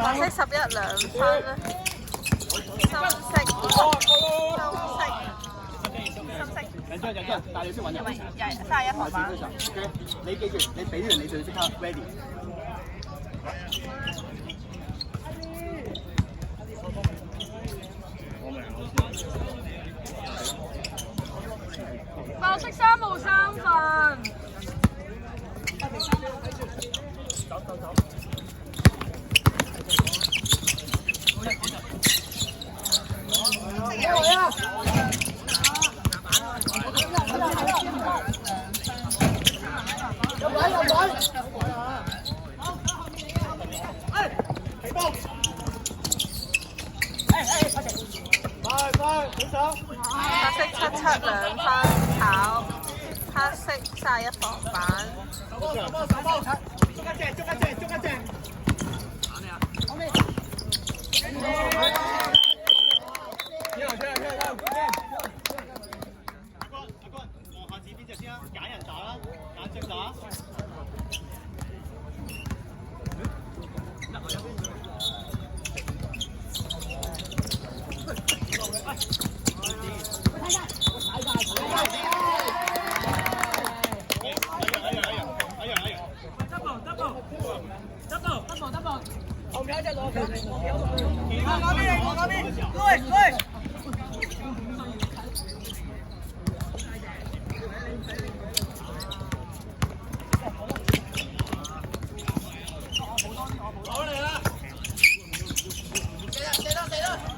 白色11兩分啦，深色。人張，但係你識揾人。31房版。OK， 你記住，你俾完你就要即刻 ready。白色3號3份。白色77兩分炒，黑色31房版。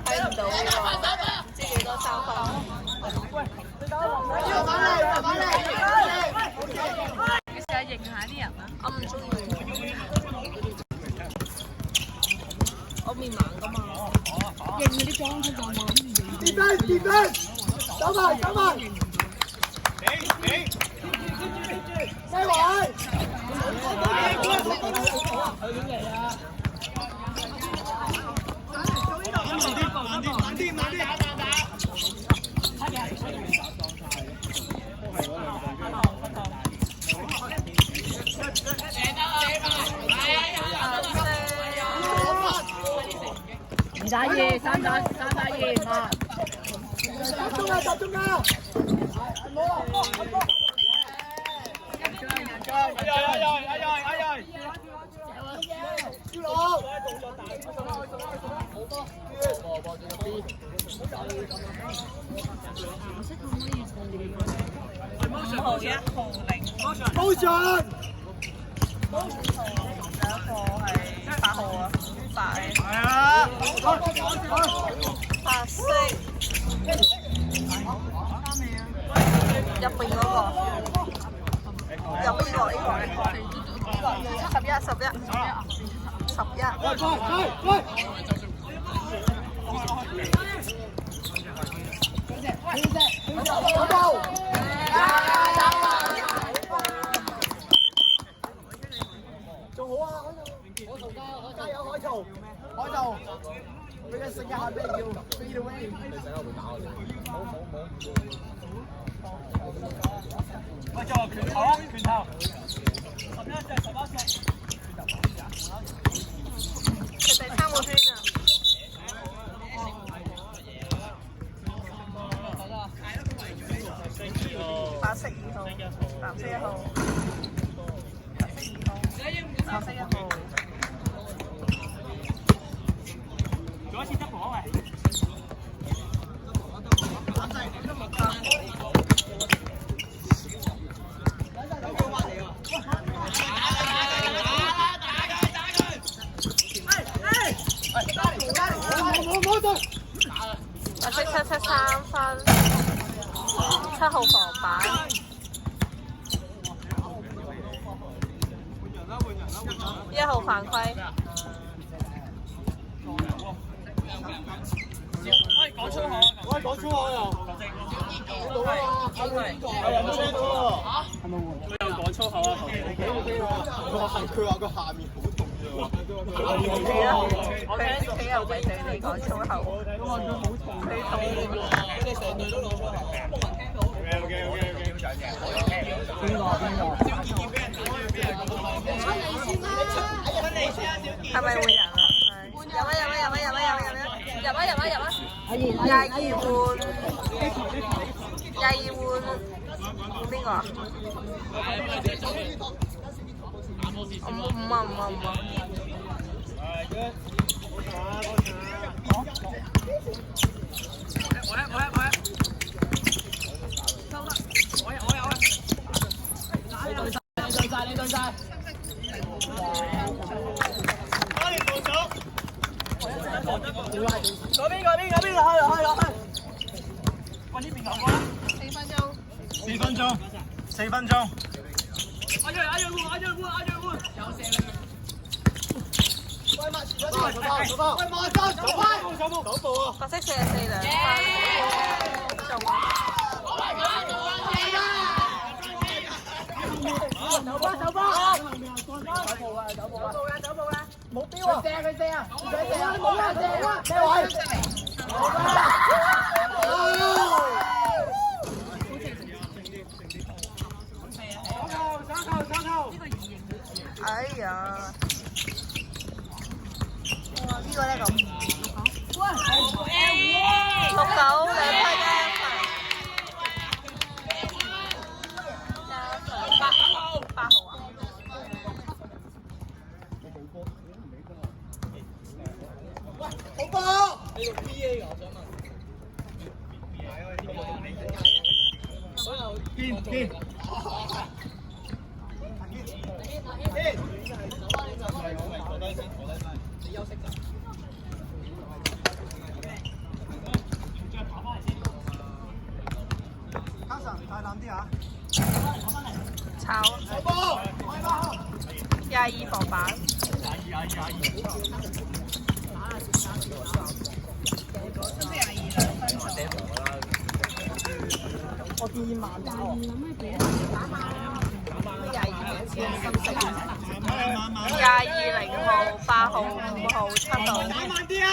睇唔到喎，唔知幾多3分。你試下認下啲人啊！我唔中意，我面盲噶嘛。認嗰啲裝出就冇。跌分，走埋。俾，西環。唔打嘢，三打嘢嘛。集中啊！5號1號0。Motion。第一個係8號啊，白色。入邊嗰個，入邊呢個仲好啊！加油海曹！佢嘅性格係咩叫飛到咩？你成日會打我哋。喂，做拳頭啊！拳頭。11隻。佢第3個圈啊！白色2號，藍色1號，黑色2號，藍色1號。做一次double啊喂！白色773分，7號防板，1號犯規。講粗口，我係講粗口又。聽到啊！係人都聽到喎。嚇？係咪喎？佢又講粗口啊！佢話個下面好痛啫。我聽屋企又咪對你講粗口。佢話佢好痛。佢痛。佢哋成隊都攞粗口。冇人聽到。OK。邊個？係咪會人啊？邊個啊？5啊。4分鐘。白色44兩哎呀！哇！呢個咧咁6-92分8號啊！好波！你用 PA 㗎，我想問。堅。你休息陣。卡神大膽啲啊！炒22防板。我建議慢打喎。220號、8號、5號、7號。打慢啲啊！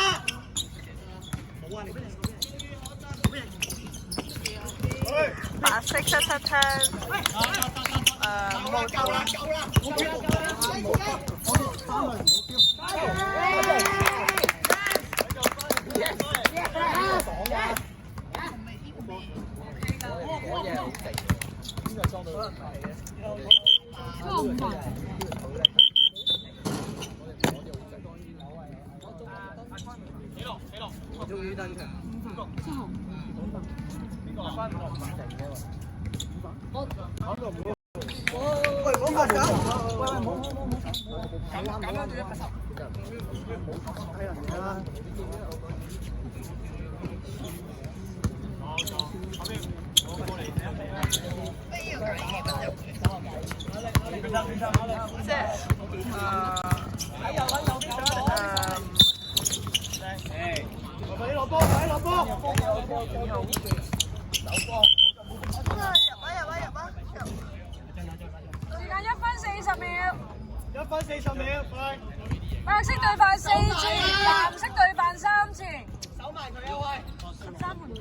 白色7槍。冇夠啦！時間1分40秒。1分40秒，快！白色對犯4次，藍色對犯3次。守埋佢啊喂！13分鐘。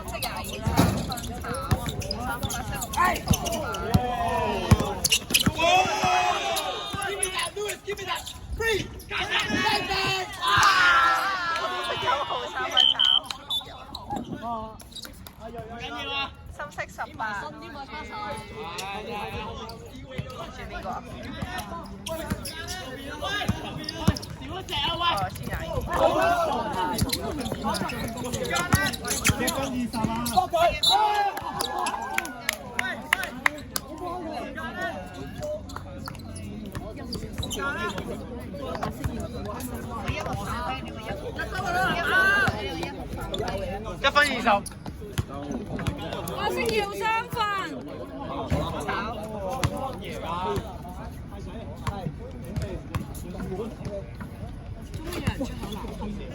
色22啦，3分炒。係。Give me that! Free! 9號3分炒。緊要啊！深色18。選邊個啊？哦，先廿1分20。我先要3分。炒。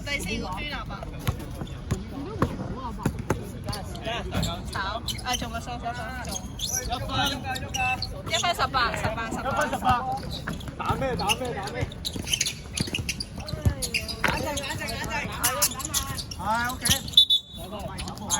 第4個豬腩啊！炒啊！仲有收仲1分18。打咩？係 OK。係。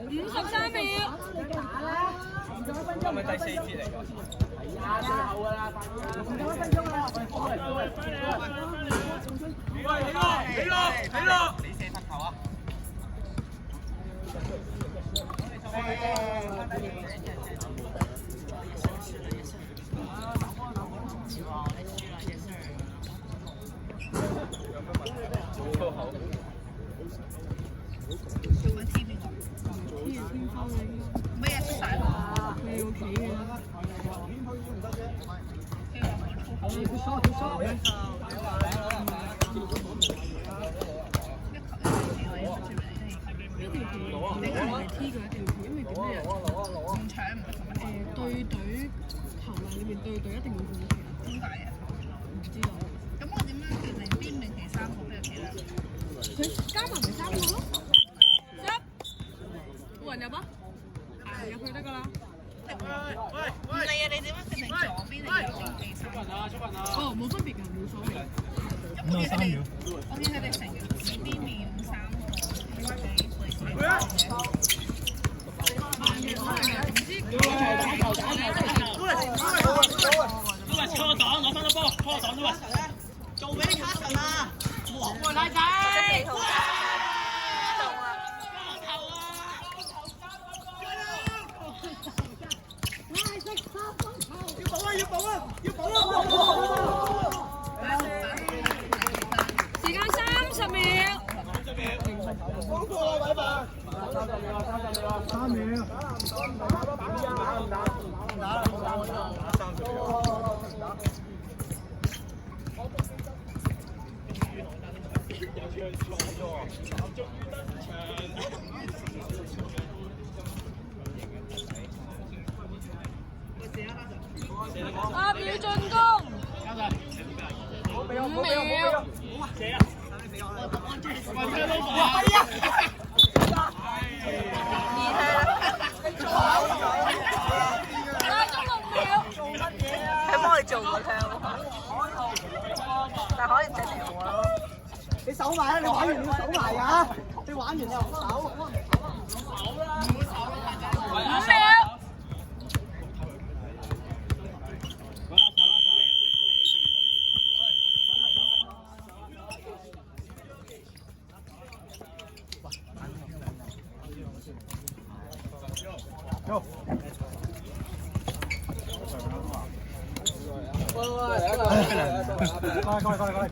53秒。係咪第四節嚟㗎？起落！你射罰球啊！咩嘢出晒啦？你要企嘅。你係咪 T 嘅一定要企，因為點咧？唔搶唔係對隊球迷裏面對隊一定要企。點解嘅？唔知道。咁我點樣決定邊名其3個邊個企咧？佢加埋咪3個咯。冇人入啊？入去得㗎啦。唔係啊！你點樣決定左邊定右邊企3個？哦，冇分別㗎，冇所謂。我見佢哋成日指邊面3個，拖擋攞翻個波，拖擋啫喂！做俾卡神啊！黃貝奶仔。時間30秒。3秒。8秒進攻。5秒。佢幫你做個聽，但可以整條喎。你手埋啊！你玩完你要手埋啊！你玩完你又唔手。5秒。過嚟。